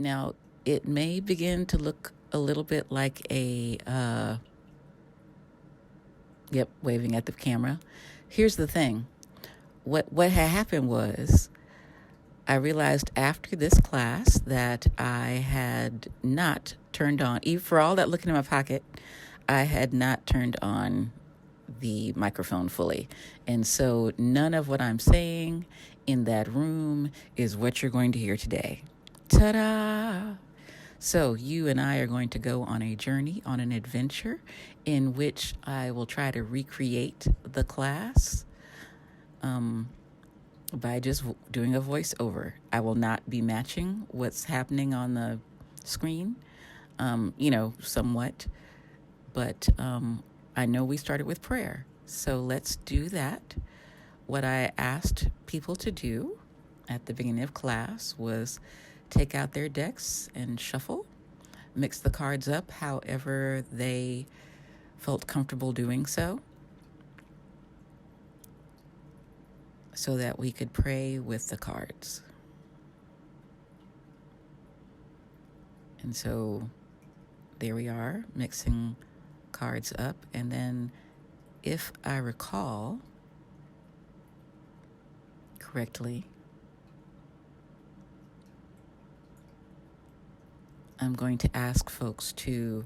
Now, it may begin to look a little bit like waving at the camera. Here's the thing. What had happened was I realized after this class that I had not turned on, even for all that looking in my pocket, I had not turned on the microphone fully. And so none of what I'm saying in that room is what you're going to hear today. Ta-da! So you and I are going to go on a journey, on an adventure in which I will try to recreate the class by just doing a voiceover. I will not be matching what's happening on the screen, somewhat. But I know we started with prayer. So let's do that. What I asked people to do at the beginning of class was take out their decks and shuffle, mix the cards up however they felt comfortable doing so that we could pray with the cards. And so there we are, mixing cards up. And then if I recall correctly, I'm going to ask folks to,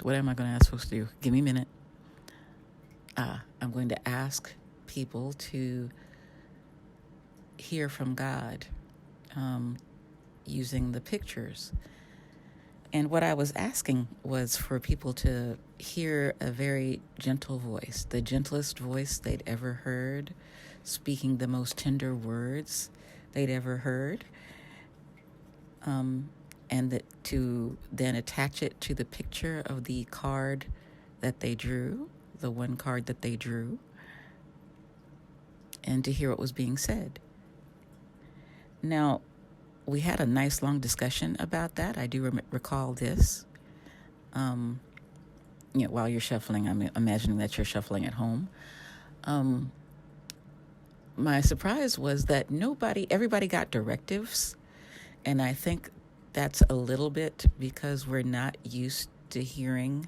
what am I going to ask folks to do? Give me a minute. I'm going to ask people to hear from God using the pictures. And what I was asking was for people to hear a very gentle voice, the gentlest voice they'd ever heard, speaking the most tender words they'd ever heard, and to then attach it to the picture of the card that they drew, the one card that they drew, and to hear what was being said. Now, we had a nice long discussion about that. I do recall this. While you're shuffling, I'm imagining that you're shuffling at home. My surprise was that everybody got directives. And I think that's a little bit because we're not used to hearing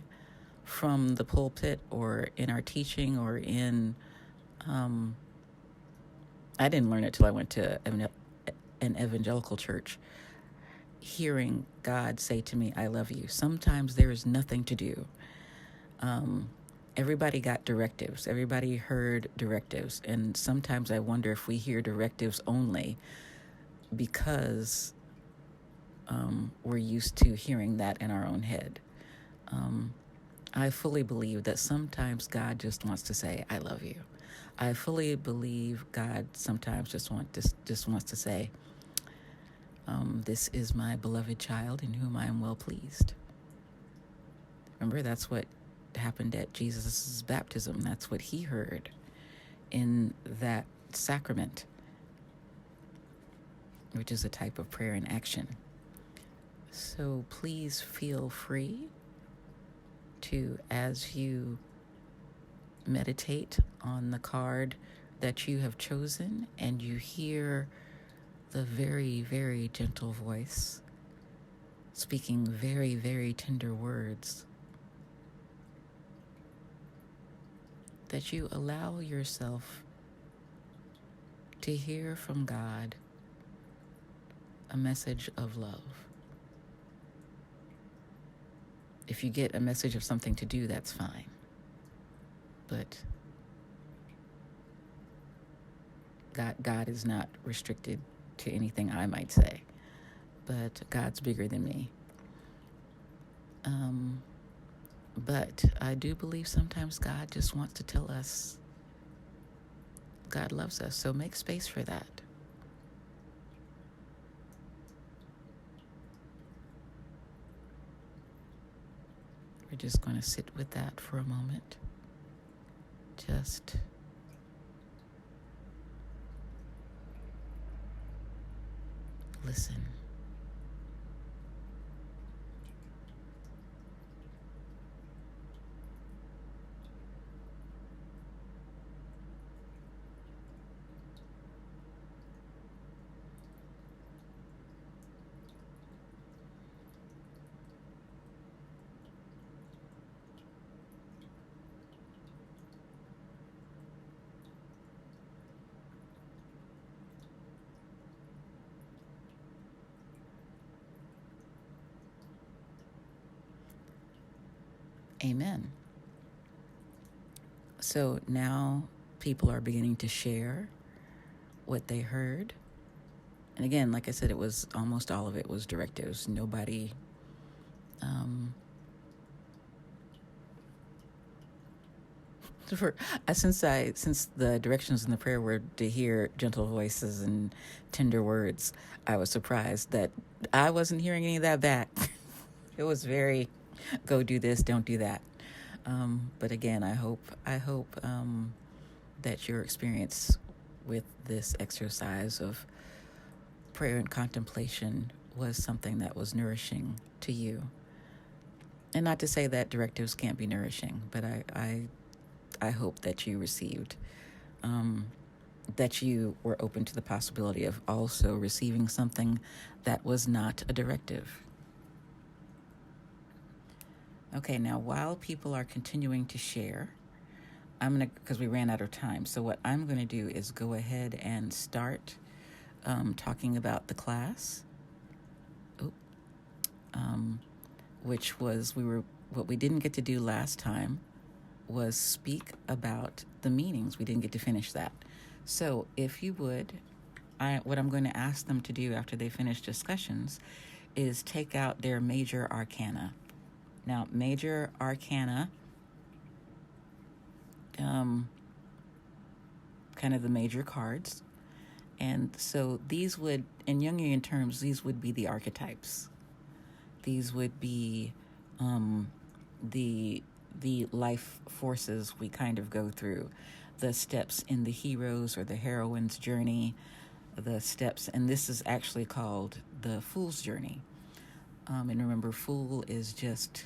from the pulpit or in our teaching or in, I didn't learn it till I went to an evangelical church, hearing God say to me, I love you. Sometimes there is nothing to do. Everybody got directives. Everybody heard directives. And sometimes I wonder if we hear directives only because we're used to hearing that in our own head. I fully believe that sometimes God just wants to say, I love you. I fully believe God sometimes just wants to say, this is my beloved child in whom I am well pleased. Remember, that's what happened at Jesus' baptism. That's what he heard in that sacrament, which is a type of prayer in action. So please feel free to, as you meditate on the card that you have chosen and you hear the very, very gentle voice speaking very, very tender words, that you allow yourself to hear from God a message of love. If you get a message of something to do, that's fine. But God is not restricted to anything I might say. But God's bigger than me. But I do believe sometimes God just wants to tell us God loves us. So make space for that. We're just going to sit with that for a moment. Just listen. Amen. So now people are beginning to share what they heard. And again, like I said, it was almost all of it was directives. Nobody, since the directions in the prayer were to hear gentle voices and tender words, I was surprised that I wasn't hearing any of that back. It was very, go do this, don't do that. But again, I hope that your experience with this exercise of prayer and contemplation was something that was nourishing to you. And not to say that directives can't be nourishing, but I hope that you received, that you were open to the possibility of also receiving something that was not a directive. Okay, now while people are continuing to share, because we ran out of time, so what I'm going to do is go ahead and start talking about the class, which was, what we didn't get to do last time was speak about the meanings. We didn't get to finish that. So if you would, what I'm going to ask them to do after they finish discussions is take out their major arcana. Now, major arcana, kind of the major cards. And so these would, in Jungian terms, these would be the archetypes. These would be the life forces we kind of go through, the steps in the hero's or the heroine's journey, the steps, and this is actually called the fool's journey. And remember, fool is just,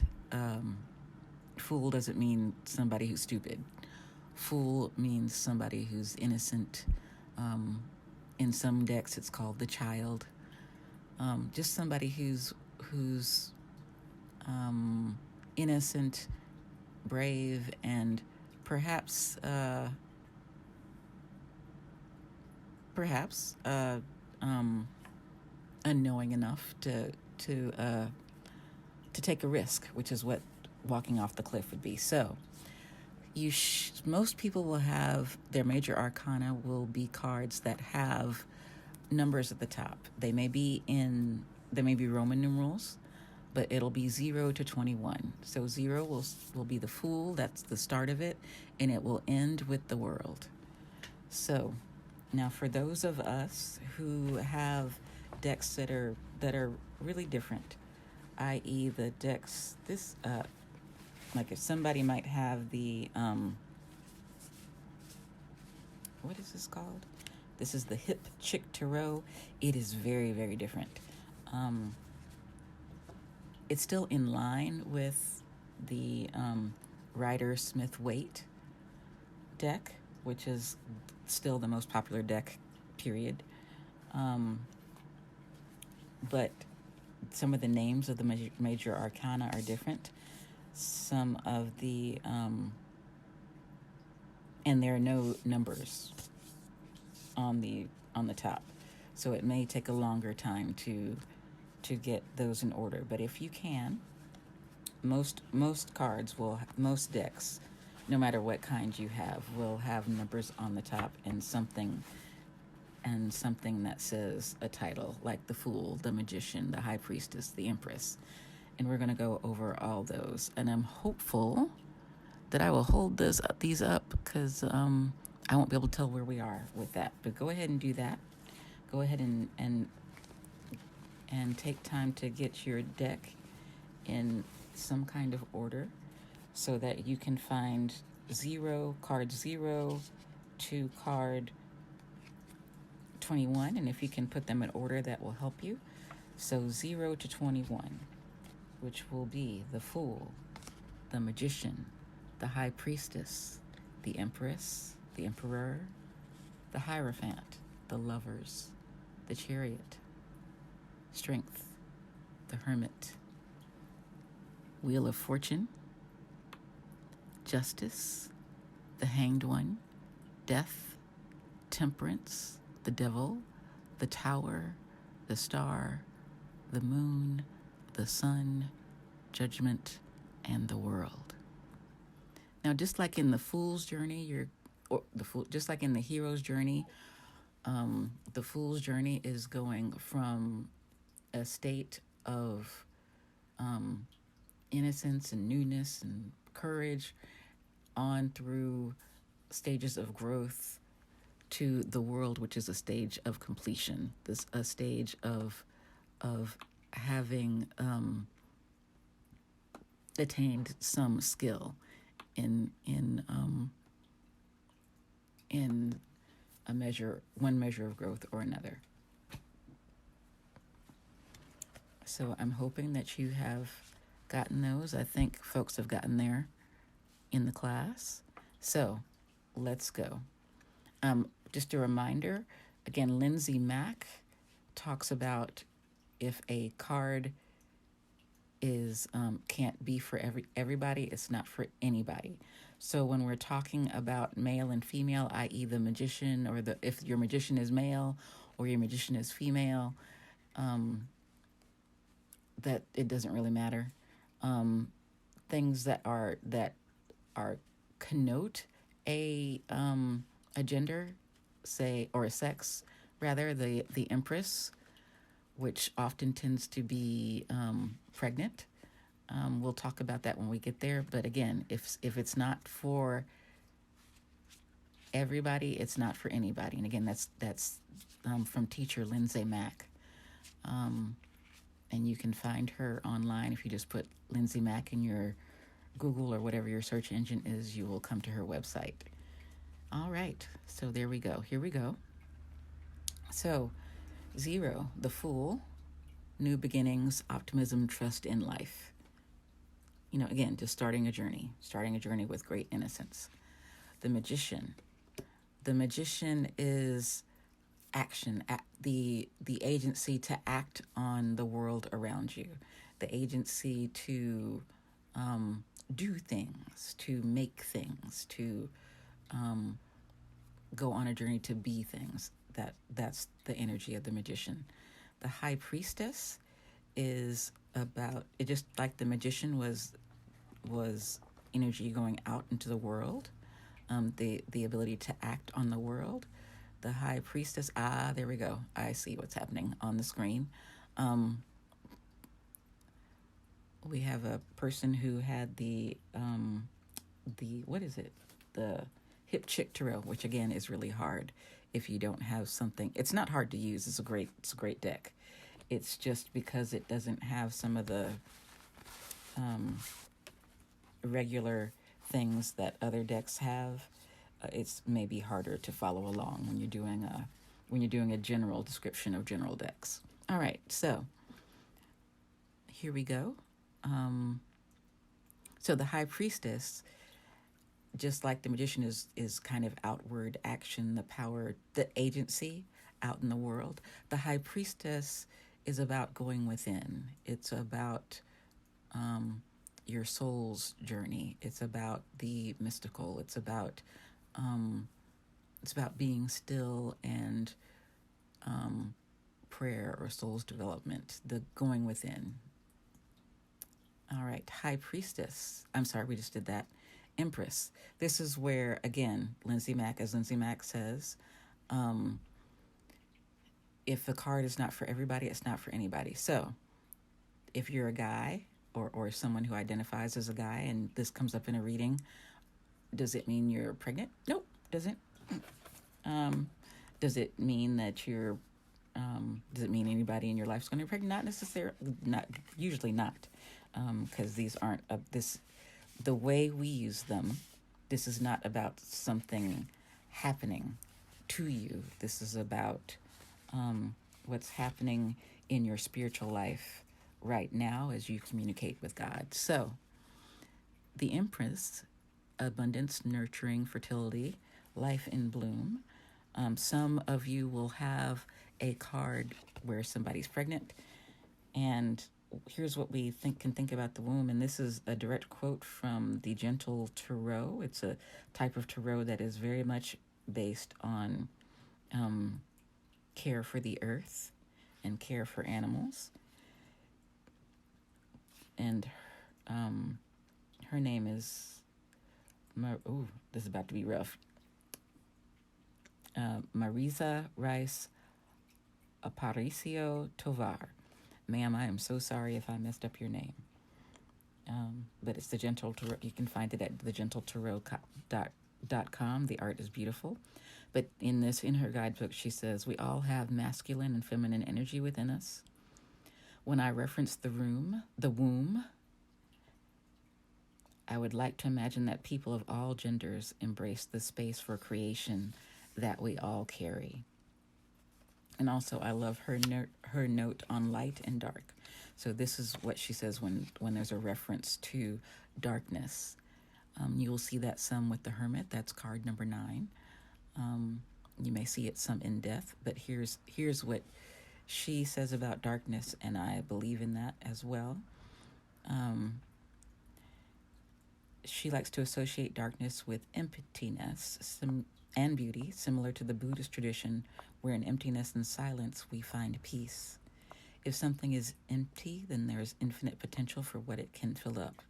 fool doesn't mean somebody who's stupid. Fool means somebody who's innocent. In some decks, it's called the child. Just somebody who's innocent, brave, and perhaps unknowing enough to take a risk, which is what walking off the cliff would be. So most people will have their major arcana will be cards that have numbers at the top. They may be Roman numerals, but it'll be 0 to 21. So 0 will be the Fool, that's the start of it, and it will end with the World. So now for those of us who have decks that are really different, i.e. the decks, like if somebody might have the, what is this called? This is the Hip Chick Tarot. It is very, very different. It's still in line with the Rider-Smith-Waite deck, which is still the most popular deck, period. But some of the names of the major arcana are different. Some of the, and there are no numbers on the top. So it may take a longer time to get those in order. But if you can, most decks, no matter what kind you have, will have numbers on the top and something that says a title, like the Fool, the Magician, the High Priestess, the Empress. And we're going to go over all those. And I'm hopeful that I will hold these up because I won't be able to tell where we are with that. But go ahead and do that. Go ahead and take time to get your deck in some kind of order so that you can find card 0 to card 21. And if you can put them in order, that will help you. So 0 to 21, which will be the Fool, the Magician, the High Priestess, the Empress, the Emperor, the Hierophant, the Lovers, the Chariot, Strength, the Hermit, Wheel of Fortune, Justice, the Hanged One, Death, Temperance, the Devil, the Tower, the Star, the Moon, the Sun, Judgment, and the World. Now, just like in the fool's journey, just like in the hero's journey, the fool's journey is going from a state of innocence and newness and courage on through stages of growth to the world, which is a stage of completion. This a stage of having attained some skill in one measure of growth or another. So I'm hoping that you have gotten those. I think folks have gotten there in the class. So let's go. Just a reminder, again, Lindsay Mack talks about if a card is can't be for everybody, it's not for anybody. So when we're talking about male and female, i.e. the magician, or if your magician is male or your magician is female, that it doesn't really matter. Things that are connote a gender, say, or a sex rather, the Empress, which often tends to be pregnant. We'll talk about that when we get there. But again, if it's not for everybody, it's not for anybody. And again, that's from teacher Lindsay Mack. And you can find her online. If you just put Lindsay Mack in your Google or whatever your search engine is, you will come to her website. All right, so there we go. Here we go. So 0, the Fool, new beginnings, optimism, trust in life. Again, just starting a journey with great innocence. The Magician is action, the agency to act on the world around you, the agency to do things, to make things, to go on a journey to be things. That's the energy of the Magician. The High Priestess is about it, just like the Magician was energy going out into the world, the ability to act on the world. The High Priestess, there we go. I see what's happening on the screen. We have a person who had the what is it? The Hip Chick Tarot, which again is really hard if you don't have something. It's not hard to use. It's a great deck. It's just because it doesn't have some of the regular things that other decks have. It's maybe harder to follow along when you're doing a general description of general decks. All right, so here we go. So the High Priestess, just like the Magician, is kind of outward action, the power, the agency out in the world. The High Priestess is about going within. It's about your soul's journey. It's about the mystical. It's about being still and prayer or soul's development, the going within. All right, High Priestess. I'm sorry, we just did that. Empress. This is where, again, Lindsay Mack says, if the card is not for everybody, it's not for anybody. So if you're a guy or someone who identifies as a guy and this comes up in a reading, does it mean you're pregnant? Nope, doesn't. Does it mean that you're, does it mean anybody in your life is going to be pregnant? Not necessarily, usually not, because these aren't, the way we use them, this is not about something happening to you. This is about what's happening in your spiritual life right now as you communicate with God. So the Empress, abundance, nurturing, fertility, life in bloom. Some of you will have a card where somebody's pregnant, and here's what we can think about the womb. And this is a direct quote from the Gentle Tarot. It's a type of tarot that is very much based on care for the earth and care for animals. And her name is this is about to be rough. Marisa Rice Aparicio Tovar. Ma'am, I am so sorry if I messed up your name. But it's the Gentle Tarot. You can find it at thegentletarot.com. The art is beautiful. But in her guidebook, she says, we all have masculine and feminine energy within us. When I reference the womb, I would like to imagine that people of all genders embrace the space for creation that we all carry. And also, I love her note on light and dark. So this is what she says when there's a reference to darkness. You will see that some with the Hermit. That's card number 9. You may see it some in Death. But here's what she says about darkness, and I believe in that as well. She likes to associate darkness with emptiness and beauty, similar to the Buddhist tradition, where in emptiness and silence we find peace. If something is empty, then there is infinite potential for what it can fill up.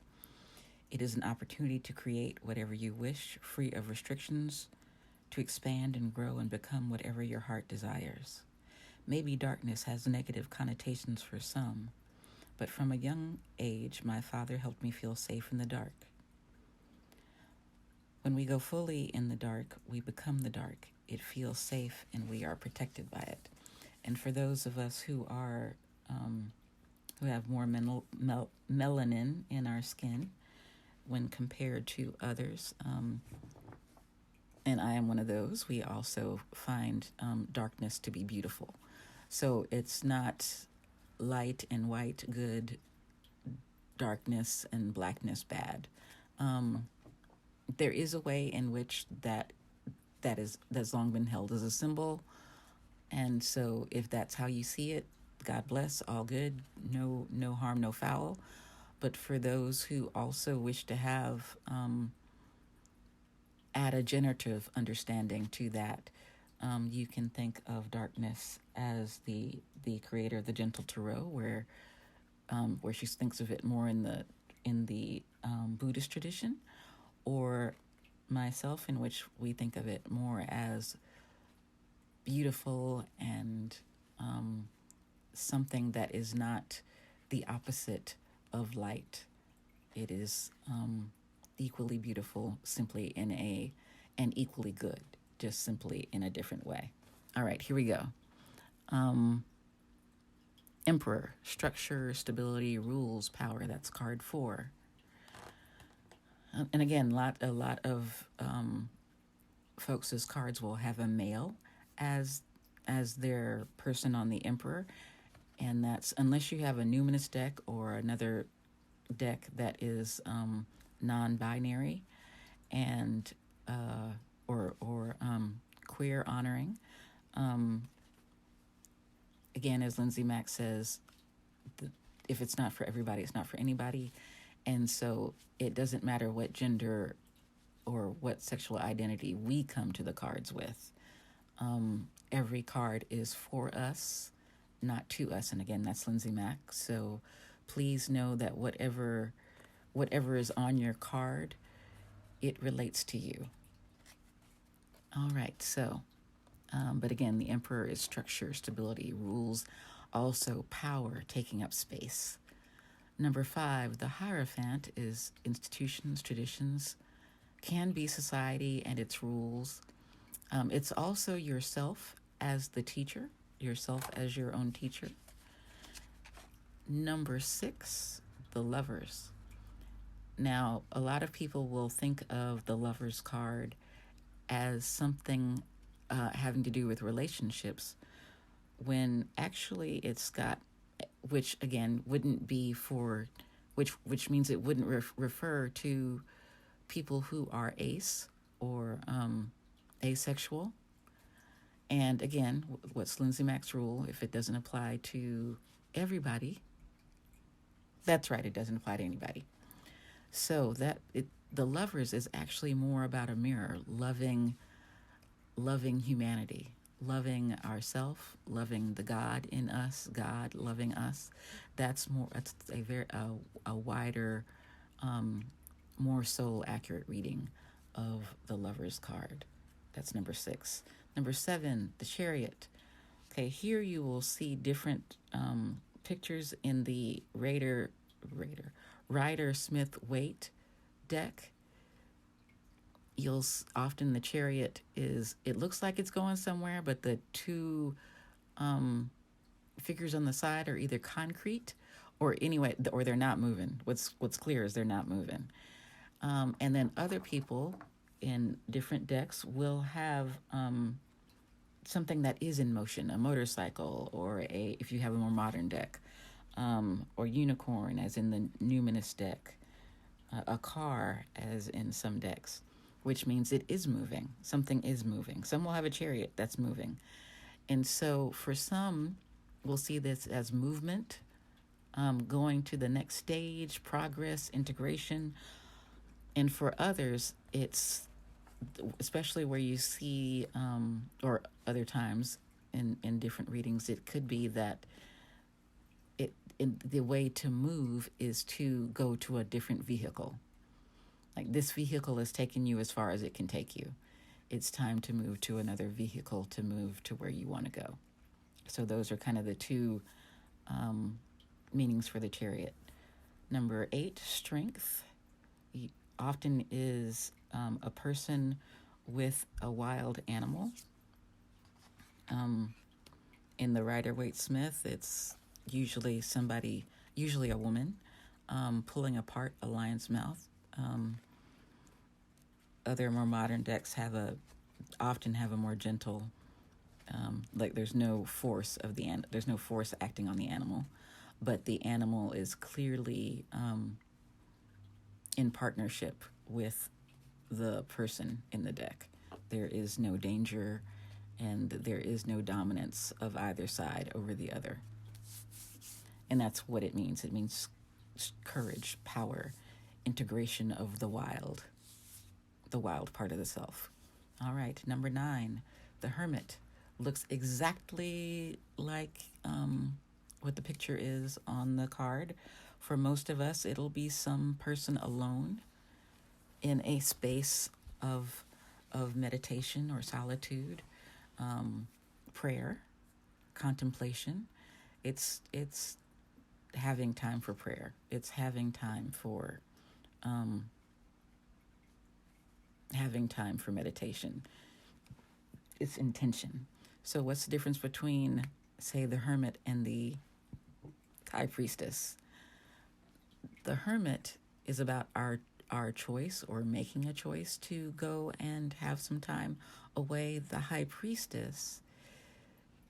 It is an opportunity to create whatever you wish, free of restrictions, to expand and grow and become whatever your heart desires. Maybe darkness has negative connotations for some, but from a young age, my father helped me feel safe in the dark. When we go fully in the dark, we become the dark. It feels safe and we are protected by it. And for those of us who are, who have more melanin in our skin when compared to others, and I am one of those, we also find darkness to be beautiful. So it's not light and white good, darkness and blackness bad. There is a way in which that's long been held as a symbol, and so if that's how you see it, God bless, all good, no harm, no foul. But for those who also wish to have add a generative understanding to that, you can think of darkness as the creator of the Gentle Tarot, where she thinks of it more in the Buddhist tradition, or myself, in which we think of it more as beautiful and something that is not the opposite of light. It is equally beautiful, simply and equally good, just simply in a different way. All right, here we go. Emperor, structure, stability, rules, power. That's card 4. And again, a lot of folks' cards will have a male as their person on the Emperor, and that's unless you have a numinous deck or another deck that is non-binary and or queer honoring. Again, as Lindsay Mack says, if it's not for everybody, it's not for anybody. And so it doesn't matter what gender or what sexual identity we come to the cards with. Every card is for us, not to us. And again, that's Lindsay Mack. So please know that whatever is on your card, it relates to you. All right, so, but again, the Emperor is structure, stability, rules, also power, taking up space. Number 5, the Hierophant is institutions, traditions, can be society and its rules. It's also yourself as the teacher, yourself as your own teacher. Number 6, the Lovers. Now, a lot of people will think of the Lovers card as something having to do with relationships, when actually it's got, which again wouldn't be for, which means it wouldn't refer to people who are ace or asexual. And again, what's Lindsay Mack's rule? If it doesn't apply to everybody, that's right, it doesn't apply to anybody. So the Lovers is actually more about a mirror, loving humanity, loving ourselves, loving the God in us, God loving us. That's a wider, more soul accurate reading of the Lover's card. That's number 6. Number 7, the Chariot. Okay, here you will see different pictures in the Rider-Smith-Waite deck. Often the Chariot it looks like it's going somewhere, but the two figures on the side are either concrete or they're not moving. What's clear is they're not moving. And then other people in different decks will have something that is in motion, a motorcycle, or if you have a more modern deck, or unicorn, as in the numinous deck, a car, as in some decks, which means it is moving. Something is moving. Some will have a chariot that's moving. And so for some, we'll see this as movement, going to the next stage, progress, integration. And for others, it's especially where you see, or other times in different readings, it could be that the way to move is to go to a different vehicle. Like, this vehicle has taken you as far as it can take you. It's time to move to another vehicle to move to where you want to go. So those are kind of the two meanings for the Chariot. Number 8, strength. Often is a person with a wild animal. In the Rider-Waite-Smith, it's usually a woman, pulling apart a lion's mouth. Other more modern decks often have a more gentle, like there's no force acting on the animal, but the animal is clearly in partnership with the person in the deck. There is no danger and there is no dominance of either side over the other. And that's what it means. It means courage, power, integration of the wild part of the self. All right, number 9, the Hermit. Looks exactly like what the picture is on the card. For most of us, it'll be some person alone in a space of meditation or solitude, prayer, contemplation. It's having time for prayer. It's having time for meditation. It's intention. So what's the difference between, say, the Hermit and the High Priestess? The Hermit is about our choice, or making a choice to go and have some time away. The High Priestess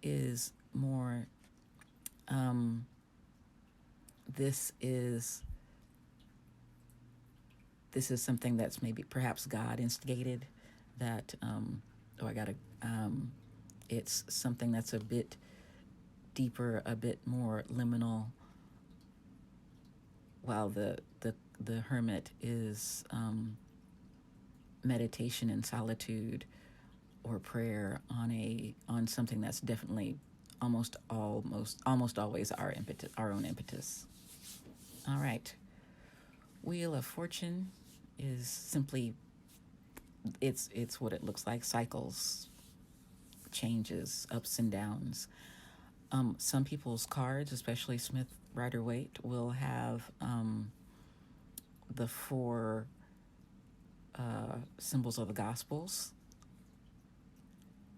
is more, this is something that's perhaps God instigated, that it's something that's a bit deeper, a bit more liminal, while the Hermit is meditation and solitude or prayer on something that's definitely almost always our own impetus. All right. Wheel of Fortune is simply, it's what it looks like: cycles, changes, ups and downs. Some people's cards, especially Smith Rider-Waite, will have the 4 symbols of the Gospels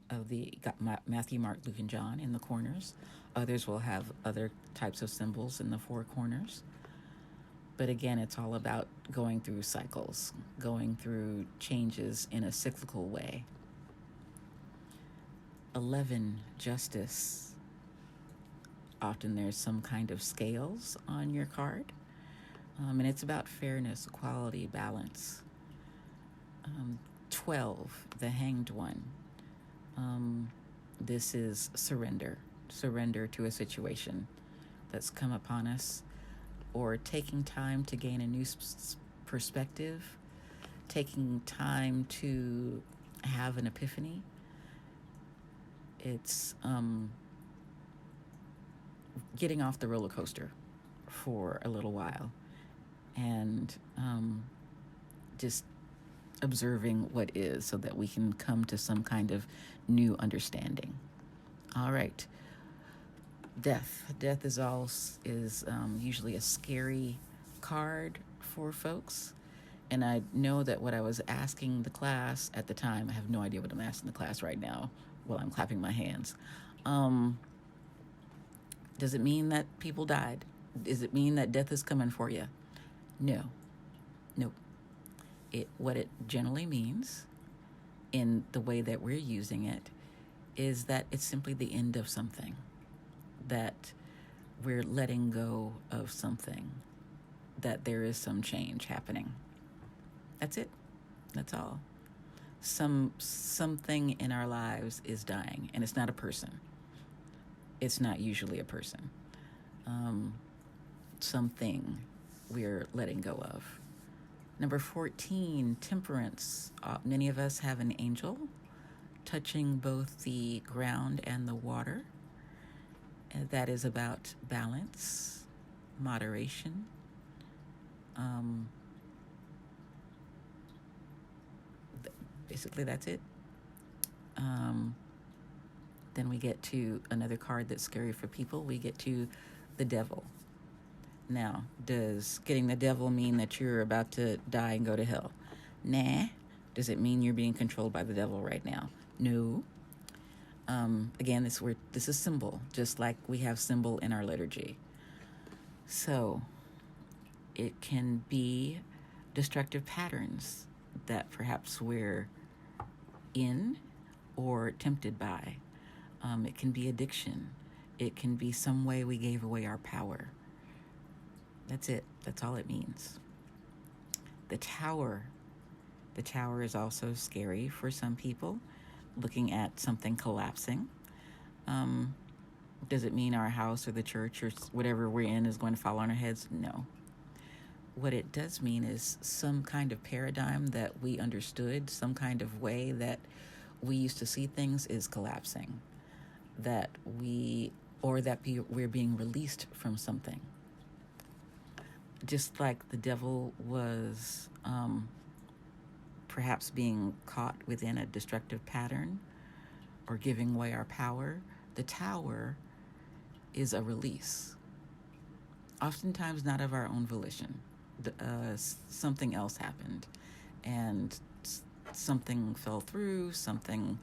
of the Matthew, Mark, Luke, and John in the corners. Others will have other types of symbols in the 4 corners. But again, it's all about going through cycles, going through changes in a cyclical way. 11, Justice. Often there's some kind of scales on your card. And it's about fairness, equality, balance. 12, the Hanged One. This is surrender to a situation that's come upon us, or taking time to gain a new perspective, taking time to have an epiphany. It's getting off the roller coaster for a little while and just observing what is so that we can come to some kind of new understanding. All right. Death. Death is usually a scary card for folks. And I know that what I was asking the class at the time, I have no idea what I'm asking the class right now while I'm clapping my hands. Does it mean that people died? Does it mean that death is coming for you? No. Nope. What it generally means, in the way that we're using it, is that it's simply the end of something, that we're letting go of something, that there is some change happening. That's it. That's all. Something in our lives is dying, and it's not a person. It's not usually a person. Something we're letting go of. Number 14, temperance. Many of us have an angel touching both the ground and the water. And that is about balance, moderation. Basically, that's it. Then we get to another card that's scary for people. We get to the devil. Now, does getting the devil mean that you're about to die and go to hell? Nah. Does it mean you're being controlled by the devil right now? No. Again, this is symbol, just like we have symbol in our liturgy. So it can be destructive patterns that perhaps we're in or tempted by. It can be addiction. It can be some way we gave away our power. That's it. That's all it means. The tower. The tower is also scary for some people, looking at something collapsing. Does it mean our house or the church or whatever we're in is going to fall on our heads? No. What it does mean is some kind of paradigm that we understood, some kind of way that we used to see things is collapsing. That we're being released from something. Just like the devil was perhaps being caught within a destructive pattern or giving away our power, the tower is a release. Oftentimes not of our own volition. Something else happened and something fell through, something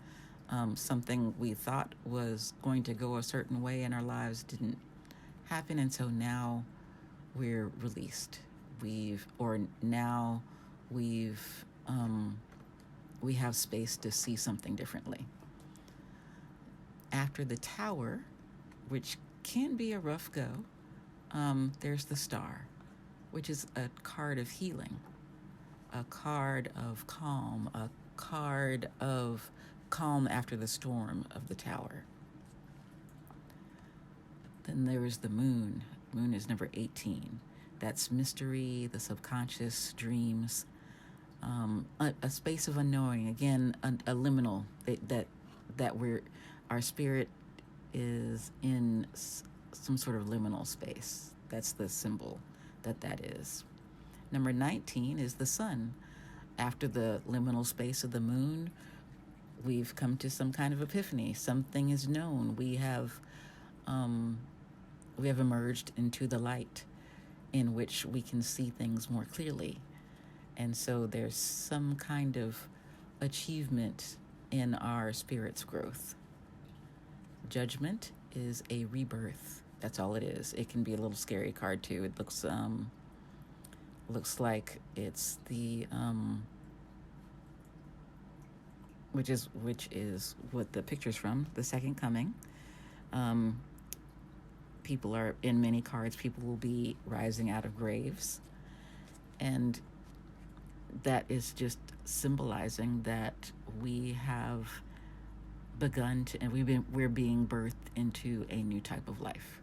we thought was going to go a certain way in our lives didn't happen, and so now we're released. We have space to see something differently. After the tower, which can be a rough go, there's the star, which is a card of healing, a card of calm, a card of calm after the storm of the tower. Then there is the moon. Moon is number 18. That's mystery, the subconscious, dreams, a space of unknowing. Again, a liminal that our spirit is in some sort of liminal space. That's the symbol that is. Number 19 is the sun. After the liminal space of the moon, we've come to some kind of epiphany. Something is known. We have emerged into the light in which we can see things more clearly. And so there's some kind of achievement in our spirit's growth. Judgment is a rebirth. That's all it is. It can be a little scary card too. It looks like it's the which is what the picture's from, the second coming. People are in many cards. People will be rising out of graves, and that is just symbolizing that we have begun to, and we're being birthed into a new type of life.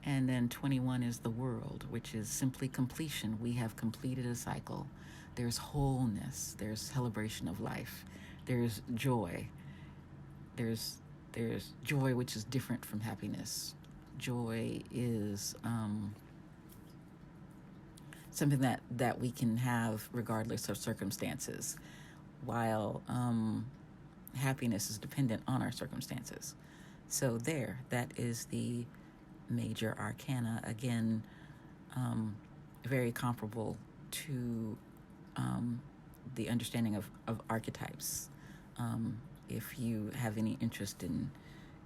And then 21 is the world, which is simply completion. We have completed a cycle. There's wholeness. There's celebration of life. There's joy. There's joy, which is different from happiness. Joy is something that we can have regardless of circumstances, while happiness is dependent on our circumstances. So that is the major arcana. Again, very comparable to the understanding of archetypes. If you have any interest in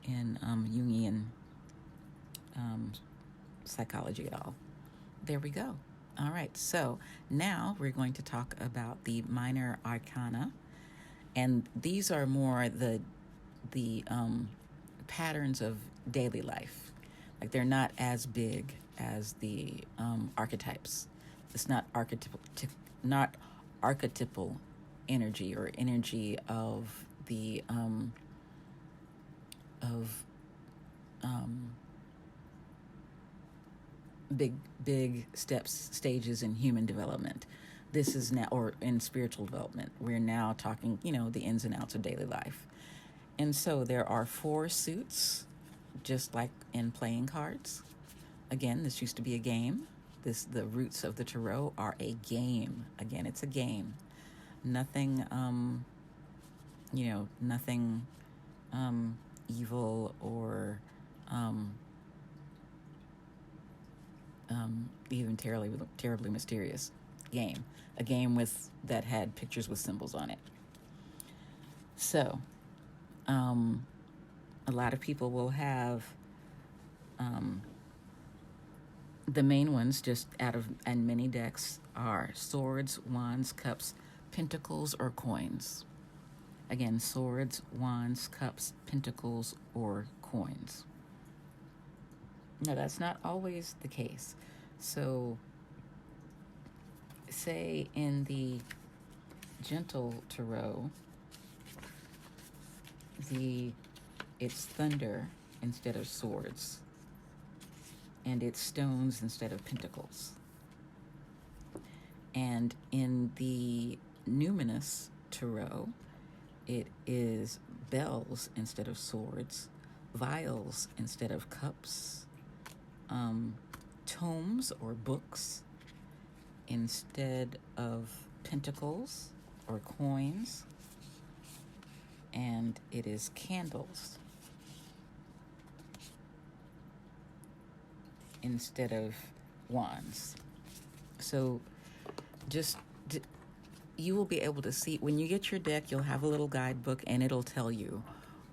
Jungian psychology at all. There we go. All right, so now we're going to talk about the minor arcana, and these are more the patterns of daily life. Like, they're not as big as the archetypes. It's not archetypal energy, or energy of the big stages in human development. This is now, or in spiritual development, we're now talking, the ins and outs of daily life. And so there are 4 suits, just like in playing cards. Again, this used to be a game. The roots of the tarot are a game. Again, it's a game. Nothing, nothing evil or even terribly mysterious. Game. A game that had pictures with symbols on it. So, a lot of people will have the main ones, just and many decks are swords, wands, cups, pentacles, or coins. Again, swords, wands, cups, pentacles, or coins. Now, that's not always the case. So, say in the gentle tarot, it's thunder instead of swords, and it's stones instead of pentacles. And in the numinous tarot, it is bells instead of swords, vials instead of cups, tomes or books instead of pentacles or coins, and it is candles instead of wands. So you will be able to see, when you get your deck, you'll have a little guidebook, and it'll tell you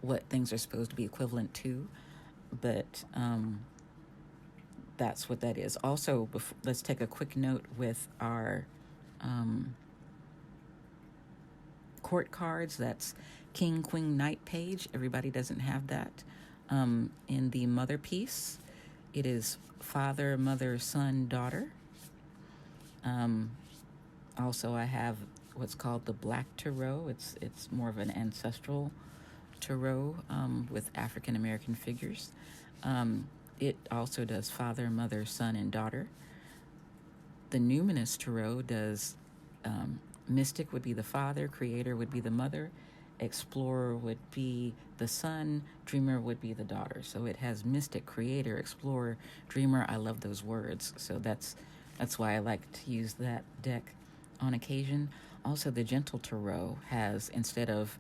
what things are supposed to be equivalent to, but that's what that is. Also, let's take a quick note with our court cards. That's King, Queen, Knight page. Everybody doesn't have that. In the mother piece, it is father, mother, son, daughter. Also, I have what's called the Black Tarot. It's more of an ancestral tarot with African American figures. It also does father, mother, son, and daughter. The numinous tarot does mystic would be the father, creator would be the mother, explorer would be the son, dreamer would be the daughter. So it has mystic, creator, explorer, dreamer. I love those words. So that's why I like to use that deck on occasion. Also, the gentle tarot has, instead of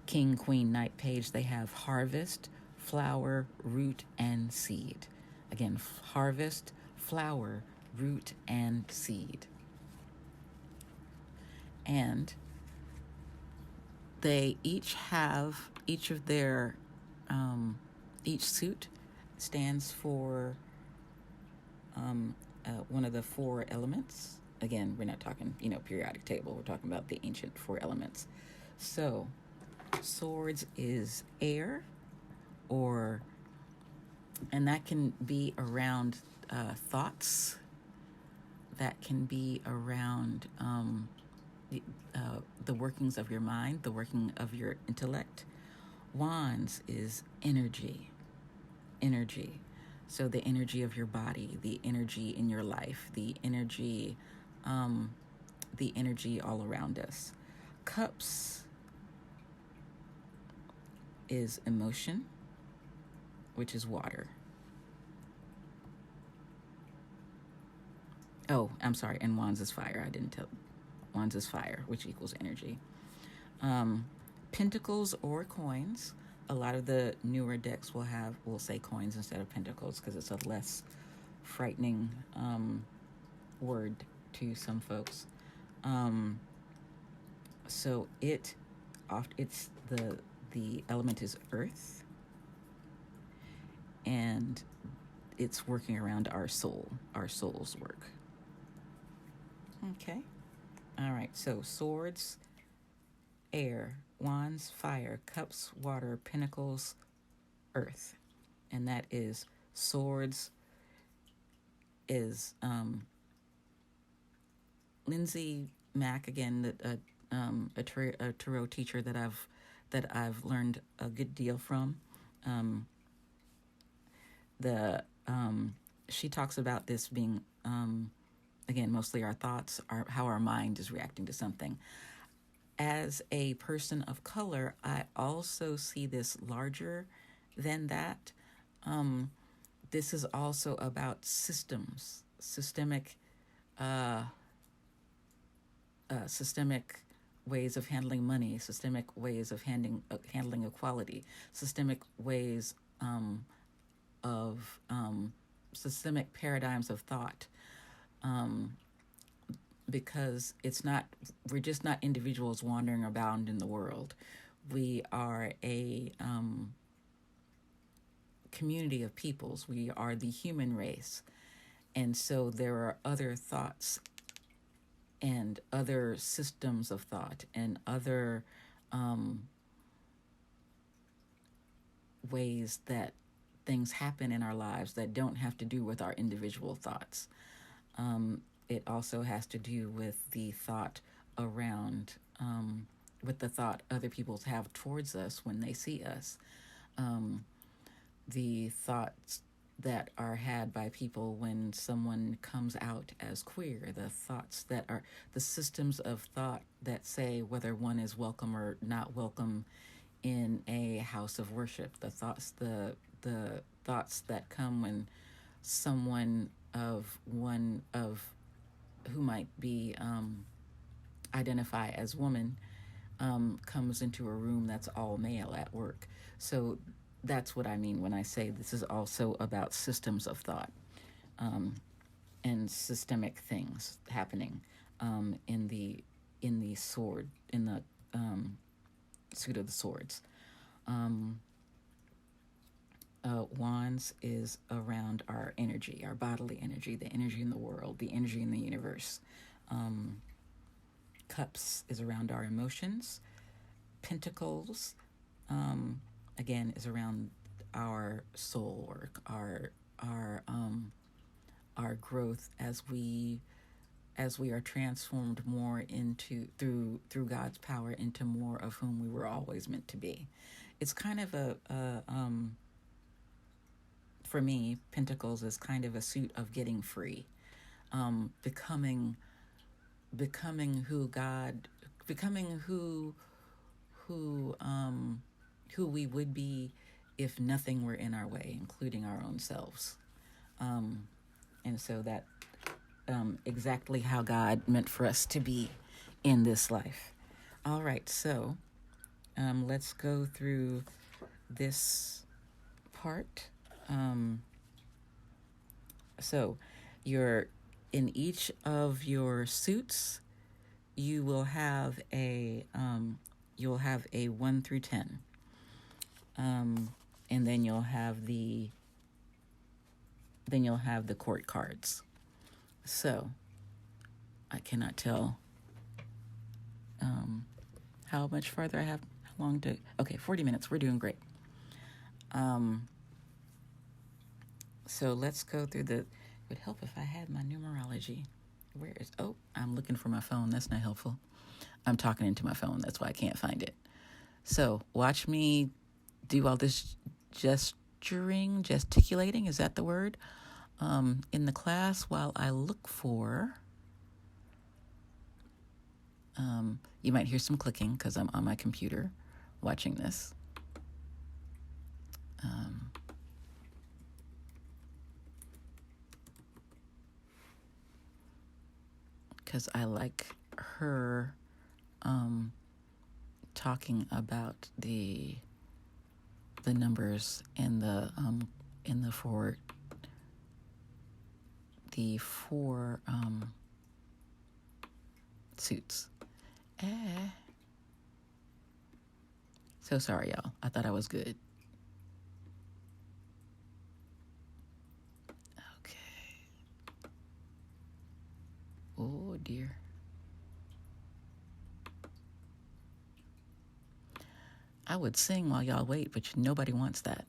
King, Queen, Knight page, they have harvest, flower, root, and seed. Again, harvest, flower, root, and seed. And they each of their, each suit stands for one of the 4 elements. Again, we're not talking, periodic table. We're talking about the ancient 4 elements. So, swords is air, and that can be around thoughts. That can be around the workings of your mind, the working of your intellect. Wands is energy. So the energy of your body, the energy in your life, the energy all around us. Cups is emotion, which is water. Oh, I'm sorry. And wands is fire. I didn't tell. Wands is fire, which equals energy. Pentacles or coins. A lot of the newer decks will say coins instead of pentacles because it's a less frightening word to some folks. So it's the element is earth, and it's working around our soul's work. Okay. All right. So swords, air; wands, fire; cups, water; pentacles, earth. And that is swords is Lindsay Mack, again, a tarot teacher that I've learned a good deal from. She talks about this being again mostly our thoughts, how our mind is reacting to something. As a person of color, I also see this larger than that. This is also about systems, systemic ways of handling money, systemic ways of handling equality, systemic ways of systemic paradigms of thought. Because we're just not individuals wandering around in the world. We are a community of peoples. We are the human race. And so there are other thoughts and other systems of thought and other ways that things happen in our lives that don't have to do with our individual thoughts. It also has to do with the thought around, with the thought other people have towards us when they see us. The thoughts that are had by people when someone comes out as queer, the thoughts that are the systems of thought that say whether one is welcome or not welcome in a house of worship, the thoughts that come when someone who might be identify as woman comes into a room that's all male at work. So that's what I mean when I say this is also about systems of thought and systemic things happening in the suit of the swords. Wands is around our energy, our bodily energy, the energy in the world, the energy in the universe. Cups is around our emotions. Pentacles, again, is around our soul work, our growth as we are transformed more through God's power into more of whom we were always meant to be. It's kind of for me, Pentacles is kind of a suit of getting free, becoming who we would be if nothing were in our way, including our own selves. And so that exactly how God meant for us to be in this life. All right, so let's go through this part. So in each of your suits, you will have a 1 through 10, and then you'll have the court cards. So I cannot tell how much farther I have. How long to? Okay, 40 minutes. We're doing great. So let's go through it would help if I had my numerology. I'm looking for my phone. That's not helpful. I'm talking into my phone. That's why I can't find it. So watch me do all this gesticulating. Is that the word? In the class while I look for, you might hear some clicking because I'm on my computer watching this. because I like her talking about the numbers in the four suits. So sorry, y'all. I thought I was good. Okay. Oh dear. I would sing while y'all wait, but nobody wants that.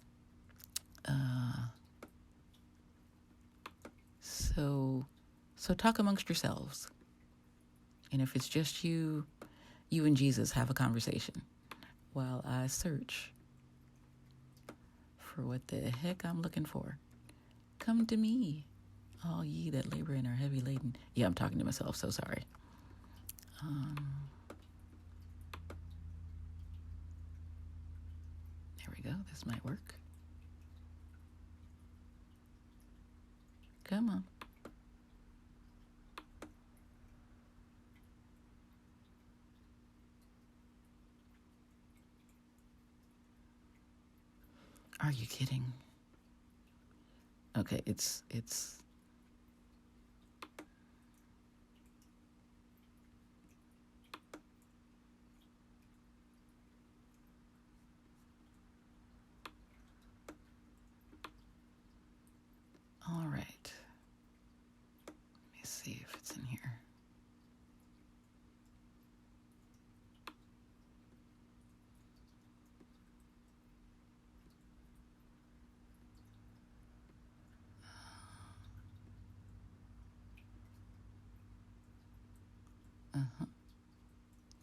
So talk amongst yourselves. And if it's just you and Jesus, have a conversation while I search for what the heck I'm looking for. Come to me, all ye that labor and are heavy laden. Yeah, I'm talking to myself, so sorry. There we go. This might work. Come on. Are you kidding? Okay, it's all right. Let me see if it's in here.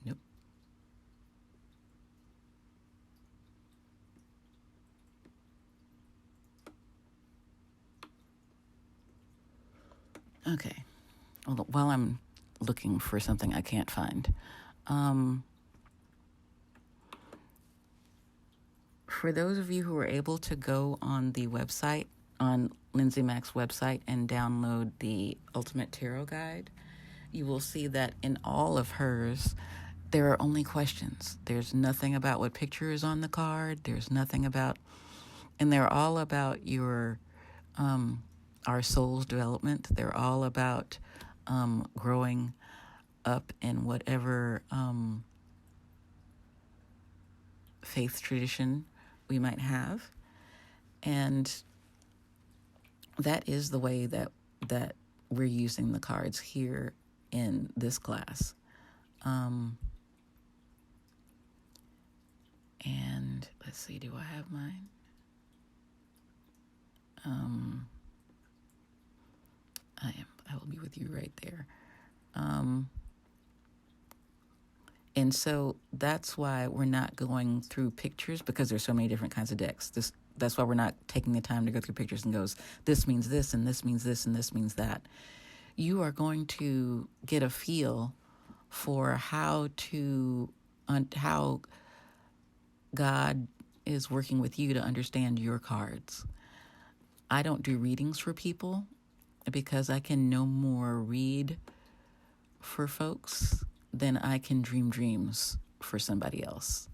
Nope. Okay. Well, while I'm looking for something I can't find, for those of you who are able to go on the website, on Lindsay Mack's website, and download the Ultimate Tarot Guide, you will see that in all of hers, there are only questions. There's nothing about what picture is on the card. There's nothing about, and they're all about our soul's development. They're all about growing up in whatever faith tradition we might have. And that is the way that we're using the cards here in this class. And let's see, do I have mine? I will be with you right there. And so that's why we're not going through pictures, because there's so many different kinds of decks. That's why we're not taking the time to go through pictures and goes, this means this, and this means this, and this means that. You are going to get a feel for how God is working with you to understand your cards. I don't do readings for people because I can no more read for folks than I can dream dreams for somebody else.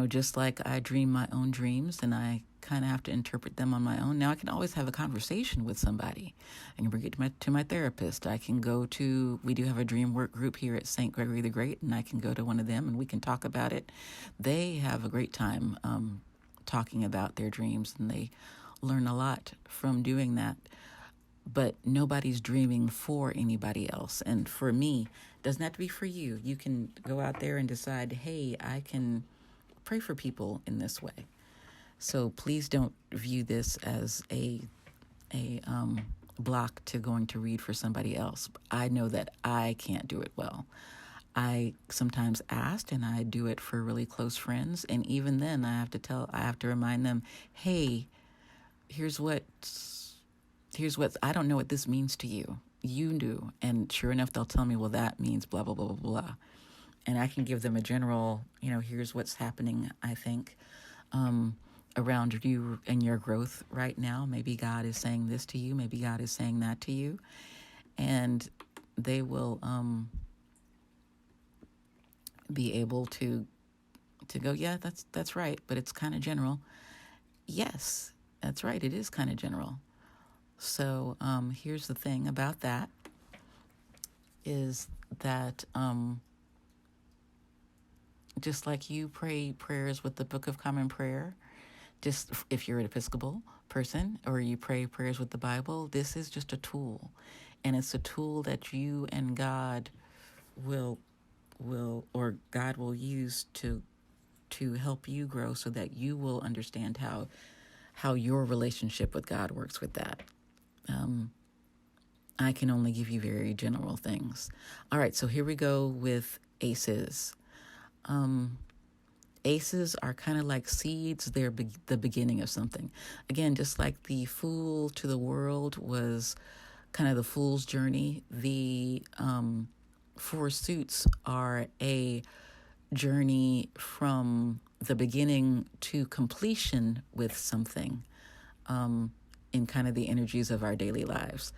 Just like I dream my own dreams and I kind of have to interpret them on my own. Now I can always have a conversation with somebody. I can bring it to my therapist. I can we do have a dream work group here at St. Gregory the Great, and I can go to one of them and we can talk about it. They have a great time talking about their dreams, and they learn a lot from doing that. But nobody's dreaming for anybody else. And for me, it doesn't have to be for you. You can go out there and decide, hey, I can pray for people in this way. So please don't view this as a block to going to read for somebody else. I know that I can't do it well. I sometimes ask, and I do it for really close friends. And even then I have to remind them, hey, here's what I don't know what this means to you. You do. And sure enough, they'll tell me, well, that means blah, blah, blah, blah, blah. And I can give them a general, here's what's happening, I think, around you and your growth right now. Maybe God is saying this to you. Maybe God is saying that to you. And they will be able to go, yeah, that's right, but it's kind of general. Yes, that's right, it is kind of general. So here's the thing about that, is that just like you pray prayers with the Book of Common Prayer, just if you're an Episcopal person, or you pray prayers with the Bible, this is just a tool. And it's a tool that you and God will God will use to help you grow, so that you will understand how your relationship with God works with that. I can only give you very general things. All right, so here we go with ACEs. ACEs are kind of like seeds. They're the beginning of something. Again, just like the Fool to the World was kind of the fool's journey, the Four Suits are a journey from the beginning to completion with something in kind of the energies of our daily lives.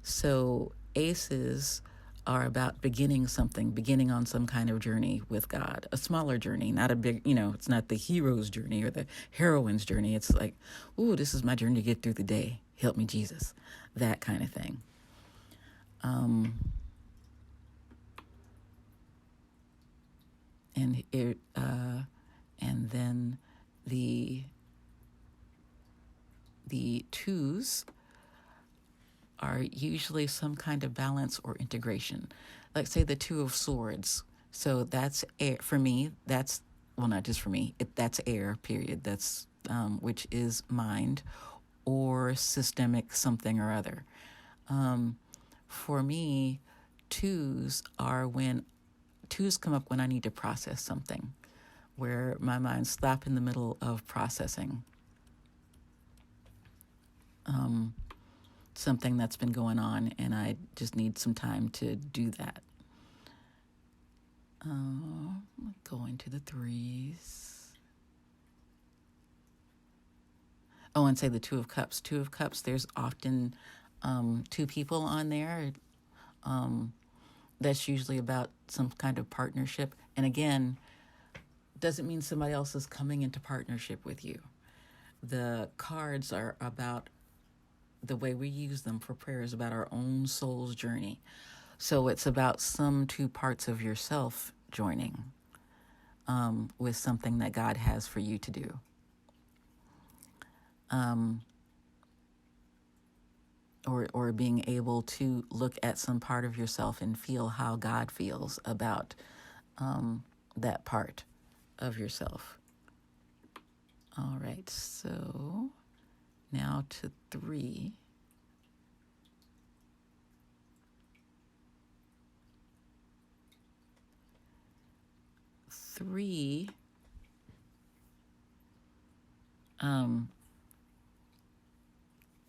So ACEs are about beginning something, beginning on some kind of journey with God, a smaller journey, not a big, it's not the hero's journey or the heroine's journey. It's like, ooh, this is my journey to get through the day. Help me, Jesus. That kind of thing. And then the twos are usually some kind of balance or integration. Like, say, the Two of Swords. So that's air for me. That's, well, not just for me. That's air, period. That's which is mind or systemic something or other. For me, twos come up when I need to process something, where my mind stops in the middle of processing something that's been going on, and I just need some time to do that. Going to the threes. Oh, and say the Two of Cups. Two of Cups, there's often two people on there. That's usually about some kind of partnership. And again, doesn't mean somebody else is coming into partnership with you. The cards are about, the way we use them for prayer is about our own soul's journey. So it's about some two parts of yourself joining with something that God has for you to do. Or being able to look at some part of yourself and feel how God feels about that part of yourself. All right, so now to 3.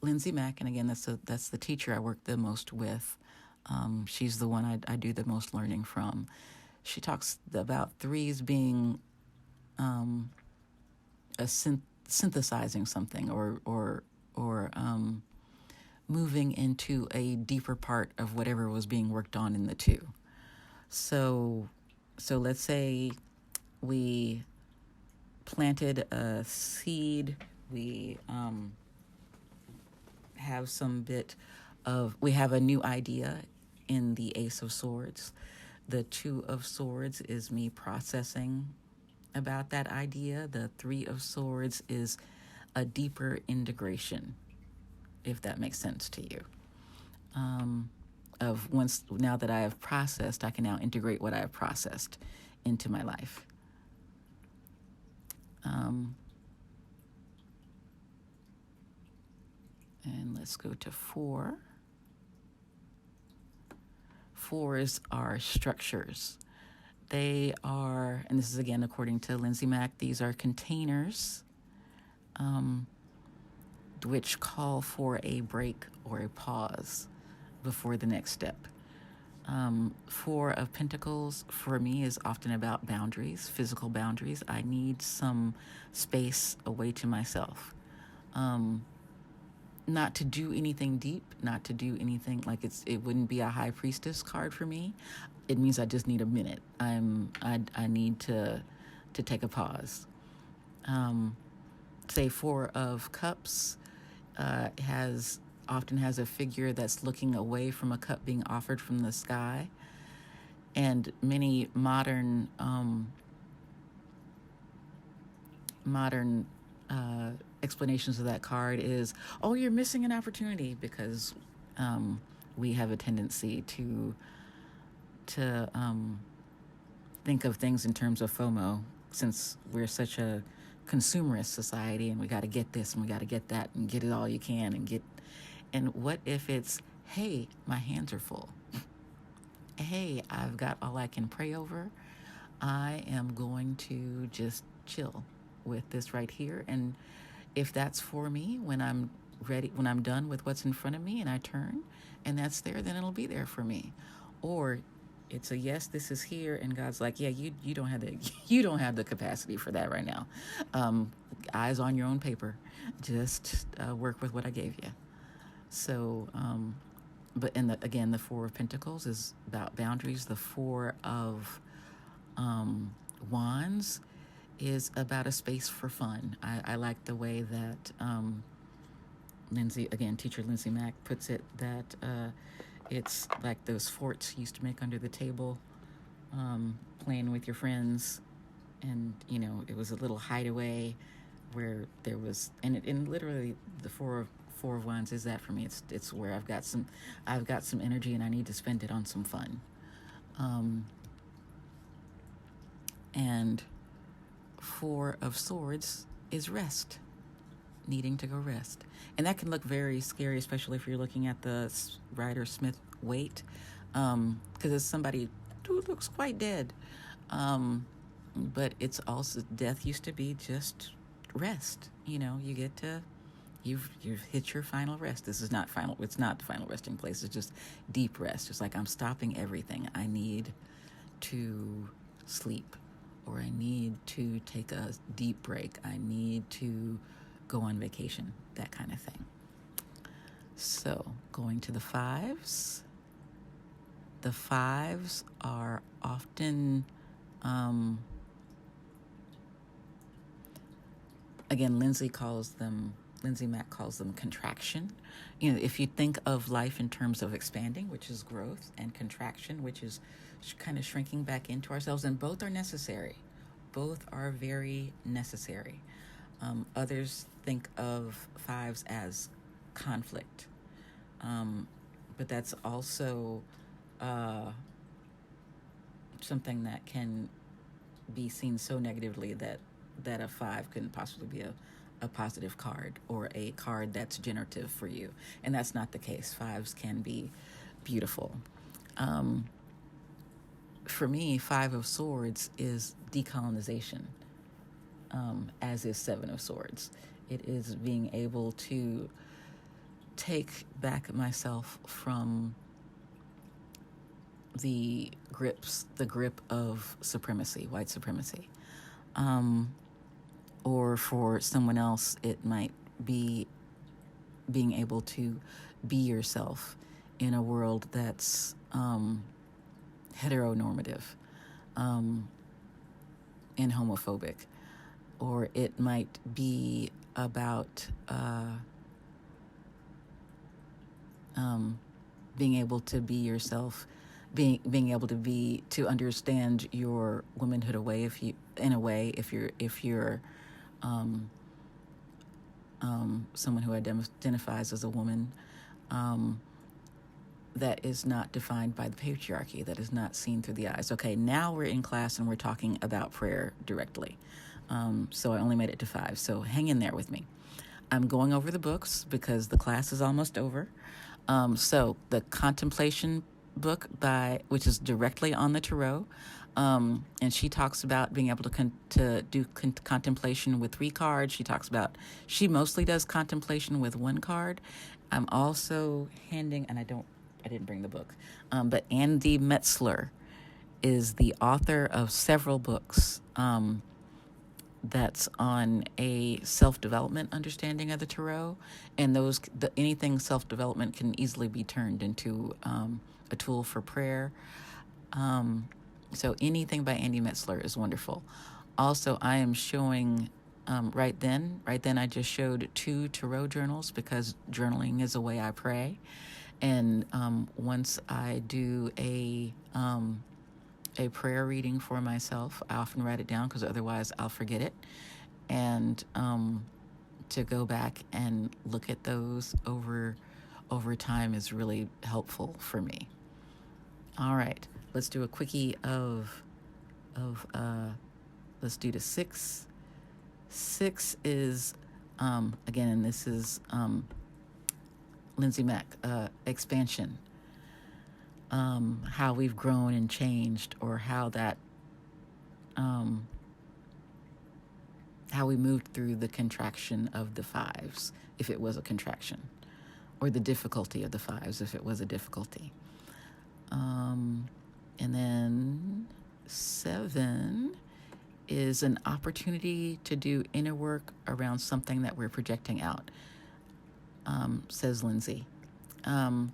Lindsay Mack, and again, that's the teacher I work the most with. She's the one I do the most learning from. She talks about threes being synthesizing something, or moving into a deeper part of whatever was being worked on in the two. So let's say we planted a seed. We we have a new idea in the Ace of Swords. The Two of Swords is me processing about that idea. The Three of Swords is a deeper integration, if that makes sense to you. Now that I have processed, I can now integrate what I have processed into my life. And let's go to 4. 4s are structures. They are, and this is again according to Lindsay Mack, these are containers which call for a break or a pause before the next step. 4 of Pentacles for me is often about boundaries, physical boundaries. I need some space away to myself. not to do anything deep, not to do anything like it wouldn't be a high priestess card for me. It means I just need a minute. I need to take a pause. Say Four of Cups often has a figure that's looking away from a cup being offered from the sky, and many modern explanations of that card is, oh, you're missing an opportunity, because we have a tendency to think of things in terms of FOMO, since we're such a consumerist society, and we got to get this and we got to get that and get it all you can and what if it's, hey, my hands are full. Hey, I've got all I can pray over. I am going to just chill with this right here. And if that's for me, when I'm ready, when I'm done with what's in front of me and I turn and that's there, then it'll be there for me. Or it's a yes, this is here, and God's like, yeah, you don't have the capacity for that right now. Eyes on your own paper. Just work with what I gave you. So, but the Four of Pentacles is about boundaries. The Four of Wands is about a space for fun. I like the way that teacher Lindsay Mack puts it, that it's like those forts you used to make under the table, playing with your friends, and it was a little hideaway where there was, and literally the Four of Wands is that for me. It's where I've got some energy and I need to spend it on some fun. And Four of Swords is rest, needing to go rest. And that can look very scary, especially if you're looking at the Rider-Smith weight, because it's somebody who looks quite dead. But it's also, death used to be just rest. You get to, you've hit your final rest. This is not final. It's not the final resting place. It's just deep rest. It's like, I'm stopping everything. I need to sleep, or I need to take a deep break. I need to go on vacation, that kind of thing. So going to the fives. The fives are often, again, Lindsay Mack calls them contraction. If you think of life in terms of expanding, which is growth, and contraction, which is kind of shrinking back into ourselves, and both are necessary. Both are very necessary. Others think of fives as conflict, but that's also something that can be seen so negatively that a five couldn't possibly be a positive card, or a card that's generative for you. And that's not the case. Fives can be beautiful. For me, Five of Swords is decolonization, as is Seven of Swords. It is being able to take back myself from the grip of supremacy, white supremacy. Or for someone else, it might be being able to be yourself in a world that's heteronormative and homophobic. Or it might be about being able to be yourself, being able to understand your womanhood if you're someone who identifies as a woman, that is not defined by the patriarchy, that is not seen through the eyes. Okay, now we're in class and we're talking about prayer directly. So I only made it to 5. So hang in there with me. I'm going over the books because the class is almost over. So the Contemplation book which is directly on the tarot. And she talks about being able to do contemplation with 3 cards. She mostly does contemplation with 1 card. I'm also handing, and I didn't bring the book, but Andy Metzler is the author of several books, that's on a self-development understanding of the tarot, and anything self-development can easily be turned into a tool for prayer. So anything by Andy Metzler is wonderful. Also, I am showing right then I just showed 2 tarot journals, because journaling is a way I pray. And once I do a prayer reading for myself, I often write it down, because otherwise I'll forget it. And to go back and look at those over time is really helpful for me. All right, let's do a quickie of let's do the 6. 6 is again, and this is Lindsay Mack, expansion. How we've grown and changed, or how we moved through the contraction of the 5s, if it was a contraction, or the difficulty of the 5s, if it was a difficulty. And then 7 is an opportunity to do inner work around something that we're projecting out, says Lindsay. And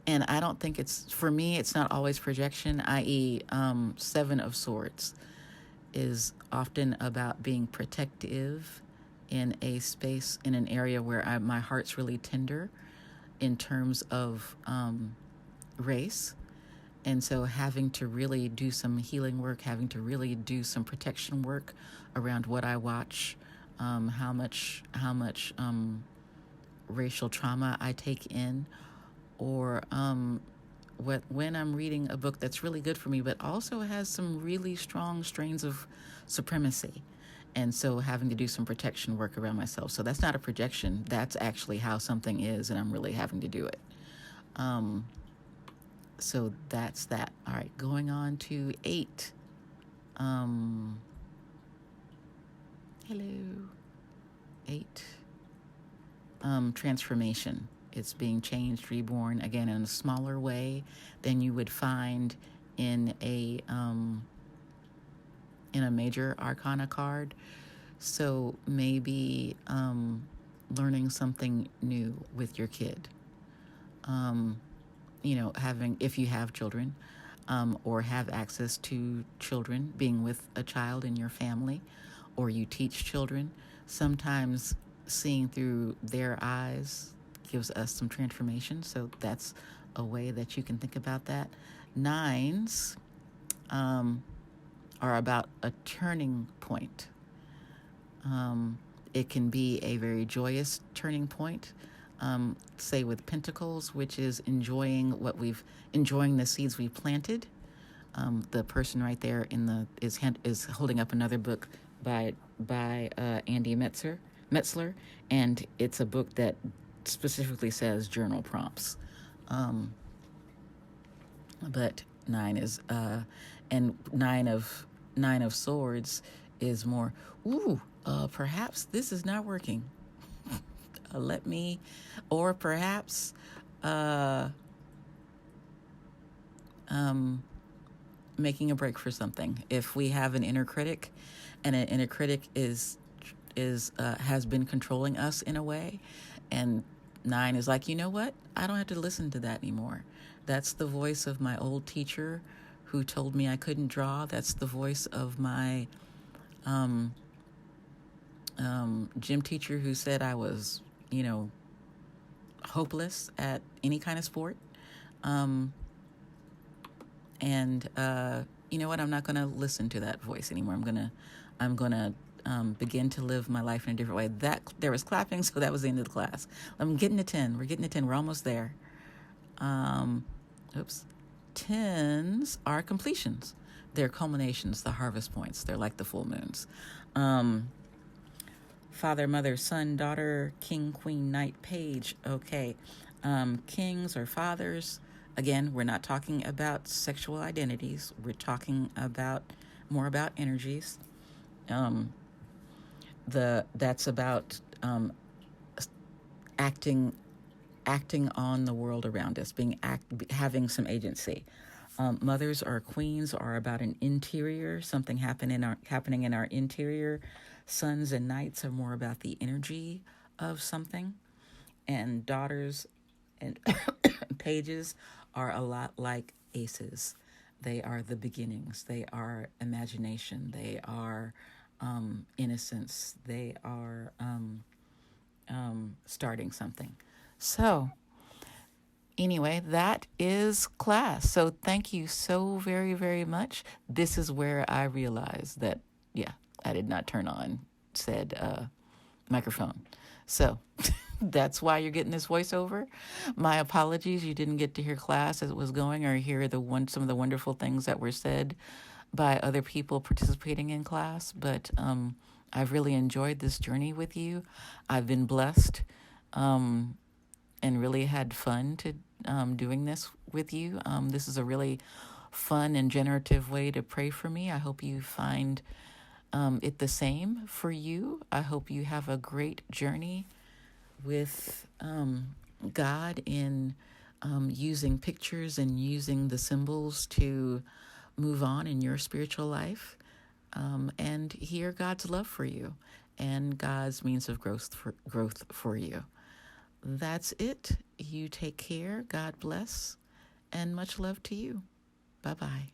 I don't think for me, it's not always projection, i.e. 7 of Swords is often about being protective in a space, in an area where my heart's really tender in terms of race. And so having to really do some healing work, having to really do some protection work around what I watch, how much racial trauma I take in, or when I'm reading a book that's really good for me, but also has some really strong strains of supremacy. And so having to do some protection work around myself. So that's not a projection. That's actually how something is, and I'm really having to do it. So that's that. All right, going on to 8. Hello. 8. Transformation. It's being changed, reborn, again, in a smaller way than you would find in a major arcana card. So maybe learning something new with your kid. If you have children, or have access to children, being with a child in your family, or you teach children, sometimes seeing through their eyes gives us some transformation. So that's a way that you can think about that. 9s are about a turning point. It can be a very joyous turning point, say with Pentacles, which is enjoying the seeds we've planted. The person right there is holding up another book by Andy Metzler, and it's a book that specifically says journal prompts. But 9 is and 9 of Swords is more, perhaps this is not working. Or perhaps making a break for something. If we have an inner critic, and an inner critic has been controlling us in a way, and 9 is like, you know what? I don't have to listen to that anymore. That's the voice of my old teacher who told me I couldn't draw. That's the voice of my gym teacher who said I was, hopeless at any kind of sport. And you know what? I'm not going to listen to that voice anymore. I'm going to begin to live my life in a different way. There was clapping, so that was the end of the class. I'm getting to 10. We're getting to 10. We're almost there. 10s are completions. They're culminations, the harvest points. They're like the full moons. Father, mother, son, daughter, king, queen, knight, page. Okay. Kings or fathers. Again, we're not talking about sexual identities. We're talking more about energies. That's about acting on the world around us, having some agency. Mothers or queens are about an interior, something happening in our interior. Sons and knights are more about the energy of something. And daughters and pages are a lot like aces. They are the beginnings. They are imagination. They are innocence. They are starting something. So, anyway, that is class. So, thank you so very, very much. This is where I realized that, yeah, I did not turn on said microphone. So, that's why you're getting this voiceover. My apologies. You didn't get to hear class as it was going or hear some of the wonderful things that were said by other people participating in class. But I've really enjoyed this journey with you. I've been blessed and really had fun to doing this with you. This is a really fun and generative way to pray for me. I hope you find it the same for you. I hope you have a great journey with God in using pictures and using the symbols to move on in your spiritual life and hear God's love for you and God's means of growth for you. That's it. You take care. God bless and much love to you. Bye-bye.